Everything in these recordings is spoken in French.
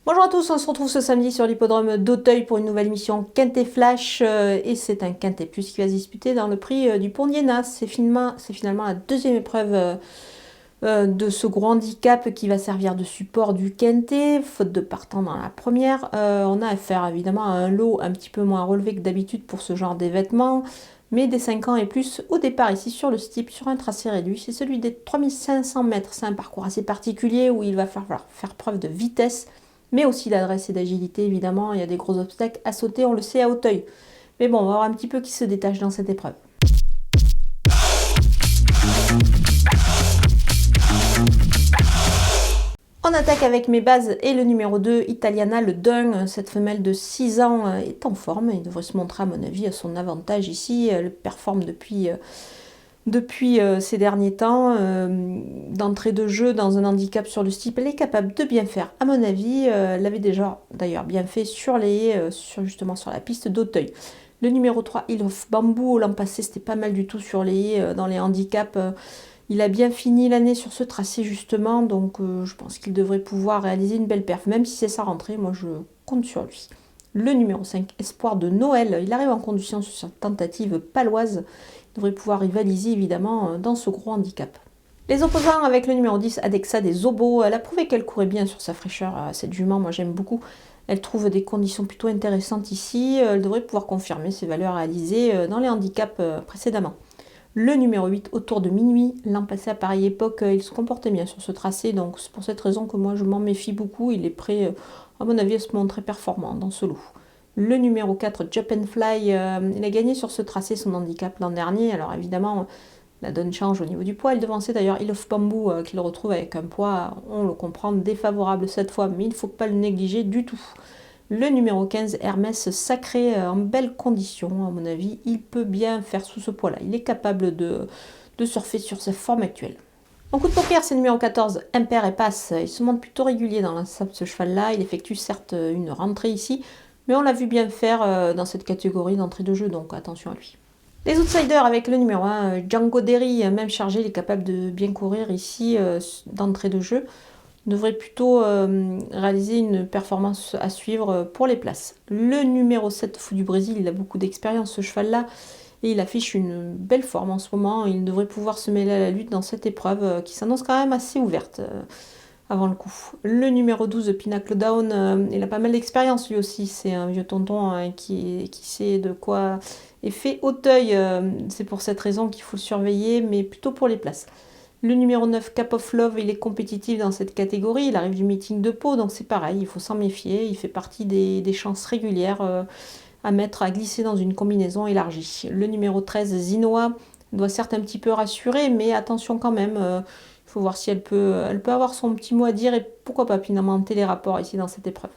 Bonjour à tous, on se retrouve ce samedi sur l'hippodrome d'Auteuil pour une nouvelle émission Quintet Flash et c'est un Quintet Plus qui va se disputer dans le prix du Pont d'Iéna. C'est finalement la deuxième épreuve de ce gros handicap qui va servir de support du Quintet, faute de partant dans la première. On a affaire évidemment à un lot un petit peu moins relevé que d'habitude pour ce genre d'événement, mais des 5 ans et plus au départ ici sur le steep, sur un tracé réduit. C'est celui des 3500 mètres. C'est un parcours assez particulier où il va falloir faire preuve de vitesse, mais aussi d'adresse et d'agilité, évidemment. Il y a des gros obstacles à sauter, on le sait, à Auteuil. Mais bon, on va voir un petit peu qui se détache dans cette épreuve. On attaque avec mes bases et le numéro 2, Italiana, le Dun. Cette femelle de 6 ans est en forme. Il devrait se montrer, à mon avis, à son avantage ici. Elle performe depuis ces derniers temps. D'entrée de jeu dans un handicap sur le steep, elle est capable de bien faire, à mon avis. Elle l'avait déjà d'ailleurs bien fait sur justement sur la piste d'Auteuil. Le numéro 3, Hill of Bamboo, l'an passé c'était pas mal du tout sur les haies, dans les handicaps. Il a bien fini l'année sur ce tracé justement, donc je pense qu'il devrait pouvoir réaliser une belle perf, même si c'est sa rentrée, moi je compte sur lui. Le numéro 5, Espoir de Noël, il arrive en conduction sur sa tentative paloise. Il devrait pouvoir rivaliser évidemment dans ce gros handicap. Les opposants avec le numéro 10, Adexa des Obos, elle a prouvé qu'elle courait bien sur sa fraîcheur. Cette jument, moi j'aime beaucoup. Elle trouve des conditions plutôt intéressantes ici. Elle devrait pouvoir confirmer ses valeurs réalisées dans les handicaps précédemment. Le numéro 8, Autour de minuit, l'an passé à pareille époque, il se comportait bien sur ce tracé, donc c'est pour cette raison que moi je m'en méfie beaucoup. Il est prêt, à mon avis, à se montrer performant dans ce lot. Le numéro 4, Jump and Fly, il a gagné sur ce tracé son handicap l'an dernier. Alors évidemment, la donne change au niveau du poids. Il devançait d'ailleurs Hill of Bamboo, qu'il retrouve avec un poids, on le comprend, défavorable cette fois, mais il ne faut pas le négliger du tout. Le numéro 15, Hermès Sacré, en belle condition, à mon avis, il peut bien faire sous ce poids-là. Il est capable de surfer sur sa forme actuelle. En coup de poker, c'est le numéro 14, Impair et Passe. Il se montre plutôt régulier dans l'ensemble ce cheval-là. Il effectue certes une rentrée ici, mais on l'a vu bien faire dans cette catégorie d'entrée de jeu, donc attention à lui. Les outsiders avec le numéro 1, Django Derry, même chargé, il est capable de bien courir ici d'entrée de jeu. Devrait plutôt réaliser une performance à suivre pour les places. Le numéro 7, Fou du Brésil, il a beaucoup d'expérience ce cheval-là et il affiche une belle forme en ce moment. Il devrait pouvoir se mêler à la lutte dans cette épreuve qui s'annonce quand même assez ouverte avant le coup. Le numéro 12, Pinnacle Down, il a pas mal d'expérience lui aussi. C'est un vieux tonton qui sait de quoi est fait Auteuil. C'est pour cette raison qu'il faut le surveiller, mais plutôt pour les places. Le numéro 9, Cap of Love, il est compétitif dans cette catégorie. Il arrive du meeting de Pau, donc c'est pareil, il faut s'en méfier. Il fait partie des chances régulières à glisser dans une combinaison élargie. Le numéro 13, Zinoa, doit certes un petit peu rassurer, mais attention quand même. Il faut voir si elle peut avoir son petit mot à dire et pourquoi pas finalement les rapports ici dans cette épreuve.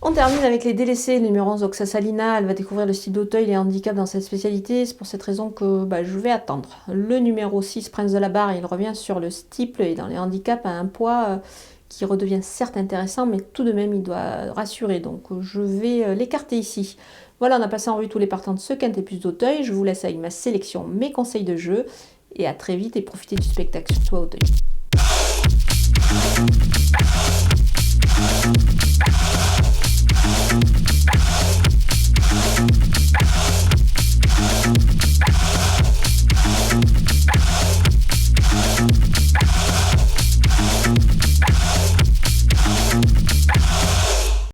On termine avec les délaissés. Le numéro 11, Oxa Salina, elle va découvrir le style d'Auteuil, les handicaps dans cette spécialité. C'est pour cette raison que je vais attendre. Le numéro 6, Prince de la Barre, il revient sur le steeple et dans les handicaps à un poids qui redevient certes intéressant, mais tout de même il doit rassurer. Donc je vais l'écarter ici. Voilà, on a passé en revue tous les partants de ce Quintet Plus d'Auteuil. Je vous laisse avec ma sélection, mes conseils de jeu. Et à très vite et profitez du spectacle, surtout à Auteuil.